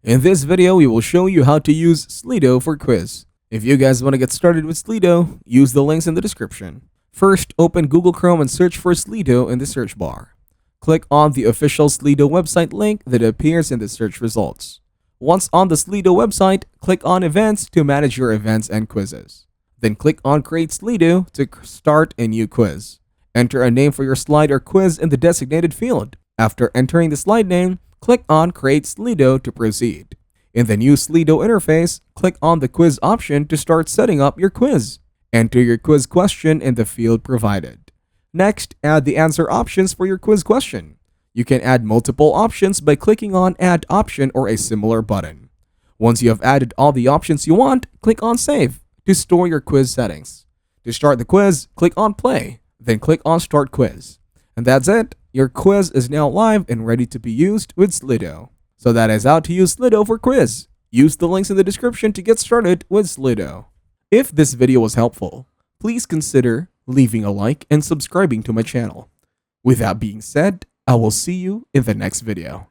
In this video, we will show you how to use Slido for quiz. If you guys want to get started with Slido, use the links in the description. First, open Google Chrome and search for Slido in the search bar. Click on the official Slido website link that appears in the search results. Once on the Slido website, click on Events to manage your events and quizzes. Then click on Create Slido to start a new quiz. Enter a name for your slide or quiz in the designated field. After entering the slide name, click on Create Slido to proceed. In the new Slido interface, click on the quiz option to start setting up your quiz. Enter your quiz question in the field provided. Next, add the answer options for your quiz question. You can add multiple options by clicking on Add Option or a similar button. Once you have added all the options you want, click on Save to store your quiz settings. To start the quiz, click on Play, then click on Start Quiz. And that's it. Your quiz is now live and ready to be used with Slido. So that is how to use Slido for quiz. Use the links in the description to get started with Slido. If this video was helpful, please consider leaving a like and subscribing to my channel. With that being said, I will see you in the next video.